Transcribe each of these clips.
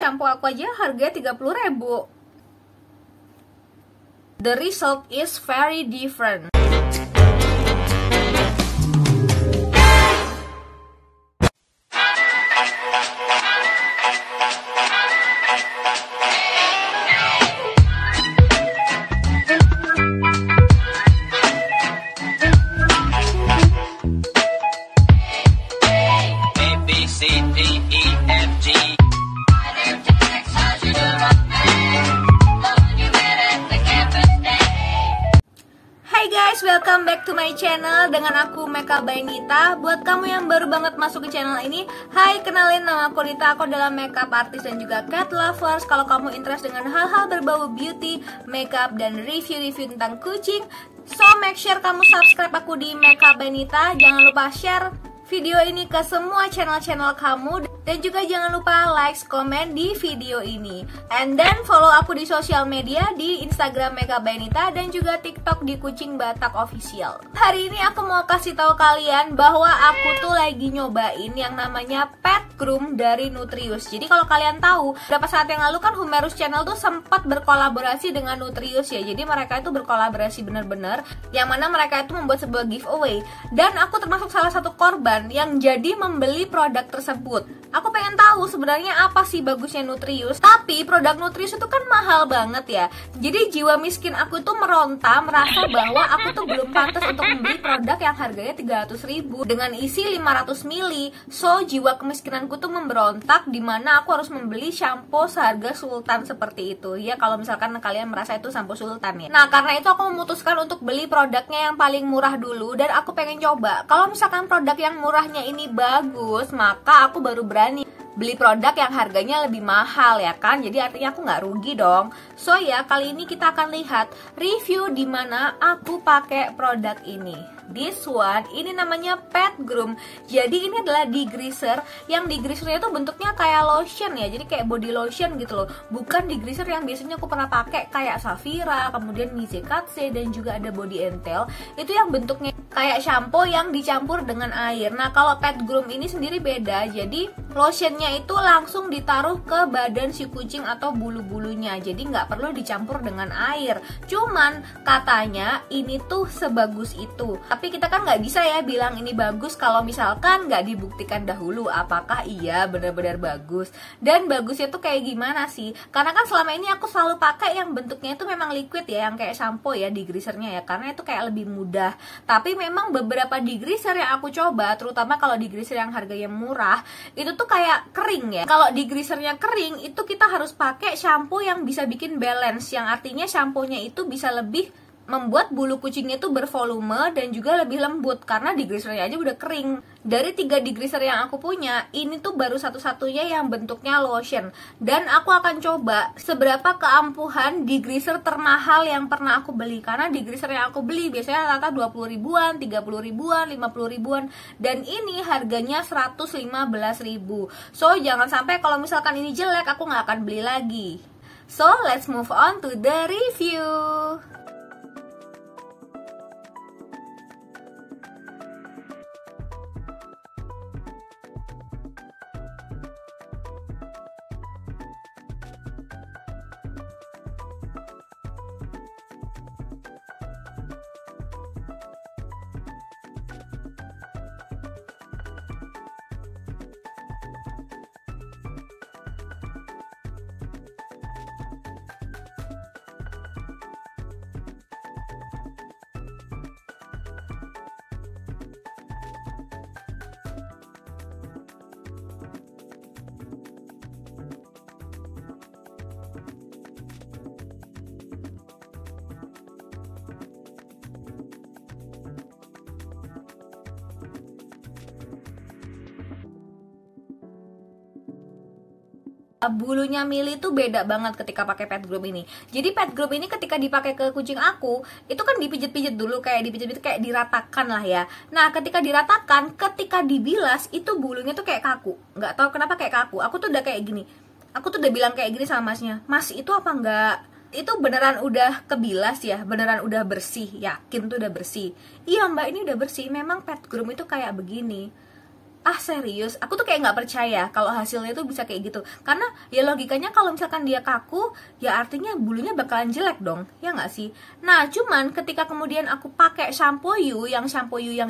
shampoo aku aja harganya 30.000. The result is very different. Welcome back to my channel dengan aku Makeup by Nita. Buat kamu yang baru banget masuk ke channel ini, hai, kenalin, nama aku Nita. Aku adalah makeup artist dan juga cat lovers. Kalau kamu interest dengan hal-hal berbau beauty, makeup, dan review-review tentang kucing, so make sure kamu subscribe aku di Makeup by Nita. Jangan lupa share video ini ke semua channel-channel kamu. Dan juga jangan lupa like, komen di video ini. And then follow aku di sosial media, di Instagram Makeup by Nita dan juga TikTok di Kucing Batak Official. Hari ini aku mau kasih tahu kalian bahwa aku tuh lagi nyobain yang namanya Pet Groom dari Nutrius. Jadi kalau kalian tahu, beberapa saat yang lalu kan Humerus Channel tuh sempat berkolaborasi dengan Nutrius ya. Jadi mereka itu berkolaborasi bener-bener, yang mana mereka itu membuat sebuah giveaway. Dan aku termasuk salah satu korban yang jadi membeli produk tersebut. Aku pengen tahu sebenarnya apa sih bagusnya Nutrius. Tapi produk Nutrius itu kan mahal banget ya. Jadi jiwa miskin aku tuh meronta, merasa bahwa aku tuh belum pantas untuk membeli produk yang harganya 300.000 dengan isi 500 ml. So jiwa kemiskinanku tuh memberontak, dimana aku harus membeli shampoo seharga sultan seperti itu. Ya kalau misalkan kalian merasa itu shampoo sultan ya. Nah karena itu aku memutuskan untuk beli produknya yang paling murah dulu. Dan aku pengen coba, kalau misalkan produk yang murahnya ini bagus, maka aku baru berani beli produk yang harganya lebih mahal ya kan. Jadi artinya aku nggak rugi dong. So ya kali ini kita akan lihat review dimana aku pakai produk ini. This one, ini namanya Pet Groom. Jadi ini adalah degreaser. Yang degreasernya itu bentuknya kayak lotion ya. Jadi kayak body lotion gitu loh. Bukan degreaser yang biasanya aku pernah pakai kayak Safira, kemudian Mizekatse, dan juga ada Body and Tail. Itu yang bentuknya kayak shampoo yang dicampur dengan air. Nah kalau Pet Groom ini sendiri beda. Jadi lotionnya itu langsung ditaruh ke badan si kucing atau bulu-bulunya. Jadi nggak perlu dicampur dengan air. Cuman katanya ini tuh sebagus itu. Tapi kita kan nggak bisa ya bilang ini bagus kalau misalkan nggak dibuktikan dahulu apakah iya benar-benar bagus. Dan bagusnya tuh kayak gimana sih? Karena kan selama ini aku selalu pakai yang bentuknya itu memang liquid ya, yang kayak shampoo ya, degreasernya ya, karena itu kayak lebih mudah. Tapi memang beberapa degreaser yang aku coba, terutama kalau degreaser yang harganya murah, itu tuh kayak kering ya. Kalau degreasernya kering, itu kita harus pakai shampoo yang bisa bikin balance, yang artinya shampoo-nya itu bisa lebih membuat bulu kucingnya itu bervolume dan juga lebih lembut, karena degreasernya aja udah kering. Dari 3 degreaser yang aku punya, ini tuh baru satu-satunya yang bentuknya lotion. Dan aku akan coba seberapa keampuhan degreaser termahal yang pernah aku beli. Karena degreaser yang aku beli biasanya rata 20 ribuan, 30 ribuan, 50 ribuan. Dan ini harganya 115.000. So jangan sampai kalau misalkan ini jelek aku nggak akan beli lagi. So let's move on to the review. Bulunya Mili tuh beda banget ketika pakai Pet Groom ini. Jadi Pet Groom ini ketika dipakai ke kucing aku, itu kan dipijit-pijit dulu, kayak dipijit-pijit, kayak diratakan lah ya. Nah ketika diratakan, ketika dibilas itu bulunya tuh kayak kaku. Nggak tahu kenapa kayak kaku. Aku tuh udah kayak gini. Aku tuh udah bilang kayak gini sama masnya, Mas itu apa enggak? Itu beneran udah kebilas ya? Beneran udah bersih? Yakin tuh udah bersih? Iya mbak, ini udah bersih. Memang Pet Groom itu kayak begini. ah serius, aku tuh kayak nggak percaya kalau hasilnya tuh bisa kayak gitu. Karena ya logikanya kalau misalkan dia kaku, ya artinya bulunya bakalan jelek dong, ya nggak sih? Nah cuman ketika kemudian aku pakai shampoo you yang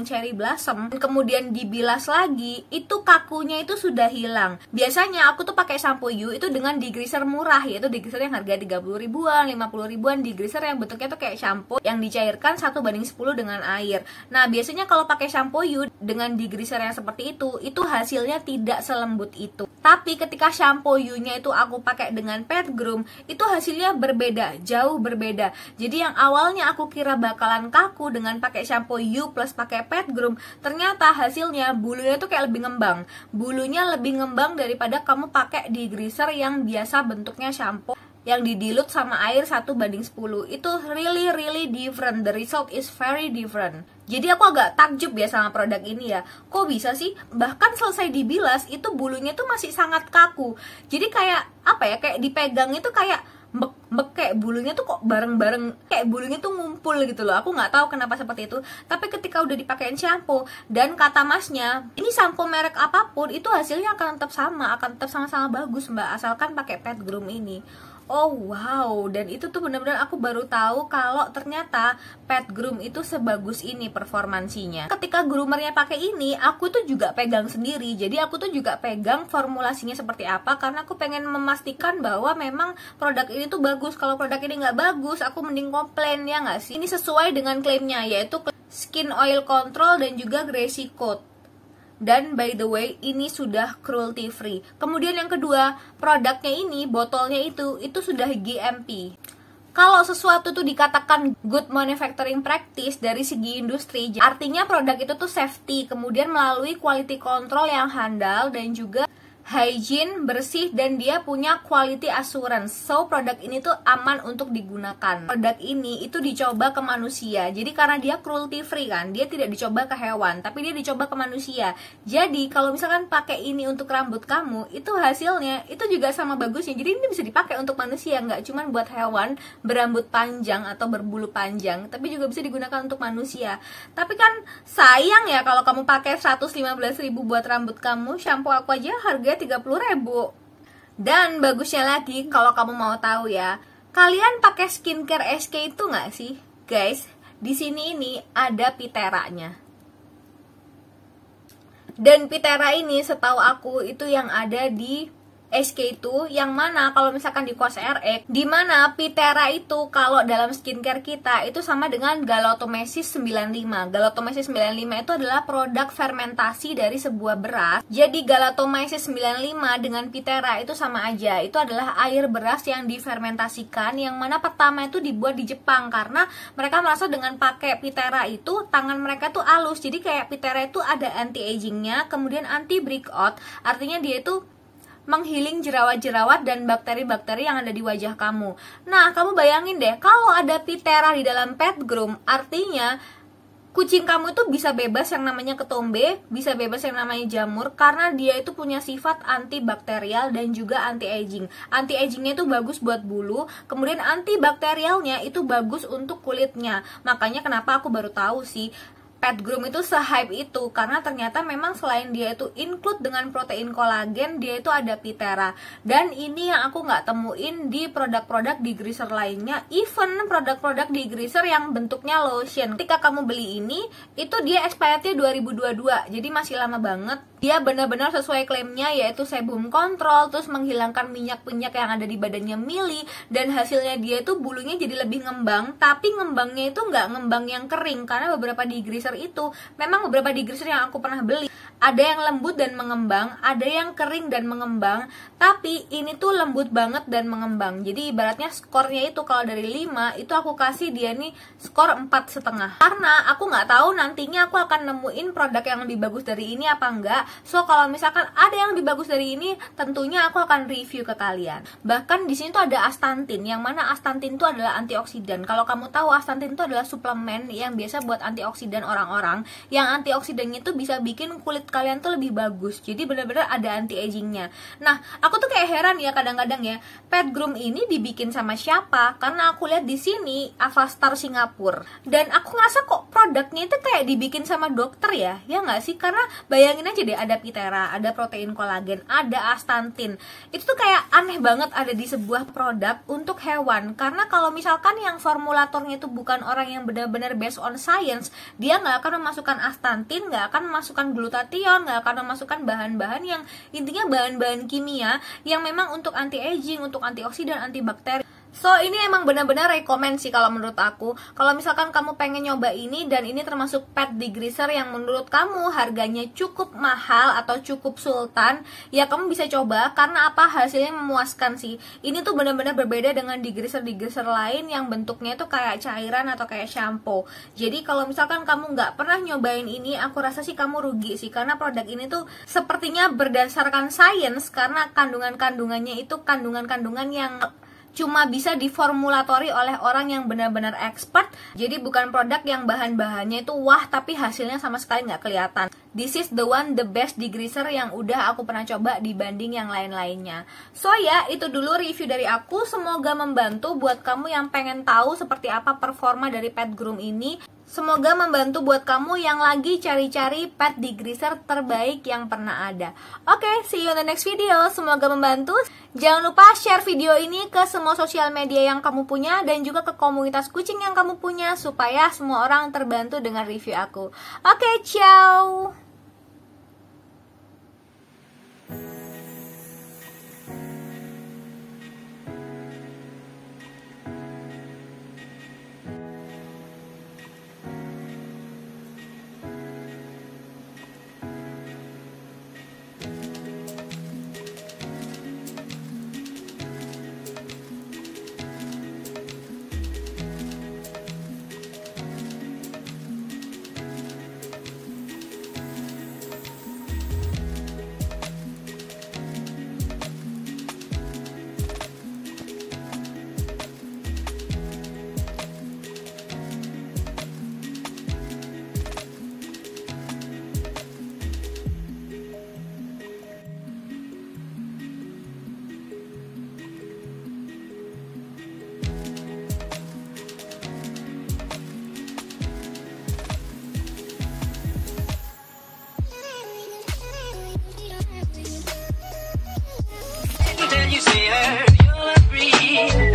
cherry blossom, kemudian dibilas lagi, itu kakunya itu sudah hilang. Biasanya aku tuh pakai shampoo you itu dengan degreaser murah, yaitu degreaser yang harga 30 ribuan, 50 ribuan, degreaser yang bentuknya tuh kayak shampoo yang dicairkan 1:10 dengan air. Nah biasanya kalau pakai shampoo you dengan degreaser yang seperti itu hasilnya tidak selembut itu. Tapi ketika shampoo you-nya itu aku pakai dengan Pet Groom, itu hasilnya berbeda, jauh berbeda. Jadi yang awalnya aku kira bakalan kaku dengan pakai shampoo you plus pakai Pet Groom, ternyata hasilnya bulunya tuh kayak lebih ngembang. Bulunya lebih ngembang daripada kamu pakai degreaser yang biasa bentuknya shampoo yang didilut sama air 1:10. Itu really different. The result is very different. Jadi aku agak takjub ya sama produk ini ya. Kok bisa sih? Bahkan selesai dibilas itu bulunya tuh masih sangat kaku. Jadi kayak apa ya? Kayak dipegang itu kayak mbek kayak bulunya tuh kok bareng-bareng, kayak bulunya tuh ngumpul gitu loh. Aku nggak tahu kenapa seperti itu. Tapi ketika udah dipakein shampoo, dan kata masnya, ini shampoo merek apapun itu hasilnya akan tetap sama, akan tetap sama-sama bagus mbak, asalkan pakai Pet Groom ini. Oh wow, dan itu tuh benar-benar aku baru tahu kalau ternyata Pet Groom itu sebagus ini performansinya. Ketika groomernya pakai ini, aku tuh juga pegang sendiri. Jadi aku tuh juga pegang formulasinya seperti apa, karena aku pengen memastikan bahwa memang produk ini tuh bagus. Kalau produk ini nggak bagus, aku mending komplain, ya nggak sih? Ini sesuai dengan klaimnya, yaitu skin oil control dan juga greasy coat. Dan by the way, ini sudah cruelty free. Kemudian yang kedua, produknya ini, botolnya itu sudah GMP. Kalau sesuatu tuh dikatakan good manufacturing practice dari segi industri, artinya produk itu tuh safety, kemudian melalui quality control yang handal dan juga hygiene, bersih, dan dia punya quality assurance. So produk ini tuh aman untuk digunakan. Produk ini itu dicoba ke manusia. Jadi karena dia cruelty free kan, dia tidak dicoba ke hewan, tapi dia dicoba ke manusia. Jadi kalau misalkan pakai ini untuk rambut kamu, itu hasilnya itu juga sama bagusnya. Jadi ini bisa dipakai untuk manusia, nggak cuma buat hewan berambut panjang atau berbulu panjang, tapi juga bisa digunakan untuk manusia. Tapi kan sayang ya kalau kamu pakai 115.000 buat rambut kamu, shampoo aku aja harganya 30.000. Dan bagusnya lagi, kalau kamu mau tahu ya, kalian pakai skincare SK itu nggak sih, guys? Di sini ini ada Pitera-nya. Dan Pitera ini setahu aku itu yang ada di SK itu, yang mana kalau misalkan di COSRX, di mana Pitera itu kalau dalam skincare kita itu sama dengan Galantamyces 95. Galantamyces 95 itu adalah produk fermentasi dari sebuah beras. Jadi Galantamyces 95 dengan Pitera itu sama aja. Itu adalah air beras yang difermentasikan, yang mana pertama itu dibuat di Jepang karena mereka merasa dengan pakai Pitera itu tangan mereka tuh halus. Jadi kayak Pitera itu ada anti agingnya, kemudian anti breakout, artinya dia itu menghealing jerawat-jerawat dan bakteri-bakteri yang ada di wajah kamu. Nah, kamu bayangin deh, kalau ada Pitera di dalam Pet Groom, artinya kucing kamu itu bisa bebas yang namanya ketombe, bisa bebas yang namanya jamur, karena dia itu punya sifat antibakterial dan juga anti-aging. Anti-agingnya itu bagus buat bulu, kemudian antibakterialnya itu bagus untuk kulitnya. Makanya kenapa aku baru tahu sih Pet Groom itu se-hype itu, karena ternyata memang selain dia itu include dengan protein kolagen, dia itu ada Pitera. Dan ini yang aku nggak temuin di produk-produk degreaser lainnya, even produk-produk degreaser yang bentuknya lotion. Ketika kamu beli ini, itu dia expirednya 2022, jadi masih lama banget. Dia benar-benar sesuai klaimnya, yaitu sebum kontrol, terus menghilangkan minyak-minyak yang ada di badannya Mili, dan hasilnya dia itu bulunya jadi lebih ngembang, tapi ngembangnya itu nggak ngembang yang kering, karena beberapa degreaser itu, memang beberapa degreaser yang aku pernah beli, ada yang lembut dan mengembang, ada yang kering dan mengembang, tapi ini tuh lembut banget dan mengembang. Jadi ibaratnya skornya itu kalau dari 5, itu aku kasih dia nih skor 4,5. Karena aku nggak tahu nantinya aku akan nemuin produk yang lebih bagus dari ini apa enggak. So kalau misalkan ada yang lebih bagus dari ini, tentunya aku akan review ke kalian. Bahkan di sini tuh ada astantin, yang mana astantin itu adalah antioksidan. Kalau kamu tahu, astantin itu adalah suplemen yang biasa buat antioksidan orang-orang, yang antioksidannya itu bisa bikin kulit kulit kalian tuh lebih bagus. Jadi benar-benar ada anti agingnya. Nah, aku tuh kayak heran ya kadang-kadang ya, Pet Groom ini dibikin sama siapa? Karena aku lihat di sini Avastar Singapura, dan aku ngerasa kok produknya itu kayak dibikin sama dokter ya nggak sih? Karena bayangin aja deh, ada Pitera, ada protein kolagen, ada astantin. Itu tuh kayak aneh banget ada di sebuah produk untuk hewan. Karena kalau misalkan yang formulatornya itu bukan orang yang benar-benar based on science, dia nggak akan memasukkan astantin, nggak akan memasukkan glutathione, nggak akan memasukkan bahan-bahan yang intinya bahan-bahan kimia yang memang untuk anti aging, untuk antioksidan, antibakteri. So ini emang benar-benar rekomend sih kalau menurut aku. Kalau misalkan kamu pengen nyoba ini, dan ini termasuk pet degreaser yang menurut kamu harganya cukup mahal atau cukup sultan, ya kamu bisa coba. Karena apa? Hasilnya memuaskan sih. Ini tuh benar-benar berbeda dengan degreaser lain yang bentuknya tuh kayak cairan atau kayak shampoo. Jadi kalau misalkan kamu nggak pernah nyobain ini, aku rasa sih kamu rugi sih. Karena produk ini tuh sepertinya berdasarkan sains, karena kandungan-kandungannya itu kandungan-kandungan yang cuma bisa diformulatori oleh orang yang benar-benar expert. Jadi bukan produk yang bahan-bahannya itu wah tapi hasilnya sama sekali nggak kelihatan. This is the one, the best degreaser yang udah aku pernah coba dibanding yang lain-lainnya. So ya, itu dulu review dari aku. Semoga membantu buat kamu yang pengen tahu seperti apa performa dari Pet Groom ini. Semoga membantu buat kamu yang lagi cari-cari pet degreaser terbaik yang pernah ada. Oke, see you on the next video. Semoga membantu. Jangan lupa share video ini ke semua sosial media yang kamu punya, dan juga ke komunitas kucing yang kamu punya, supaya semua orang terbantu dengan review aku. Oke, ciao. You see her, you'll breathe.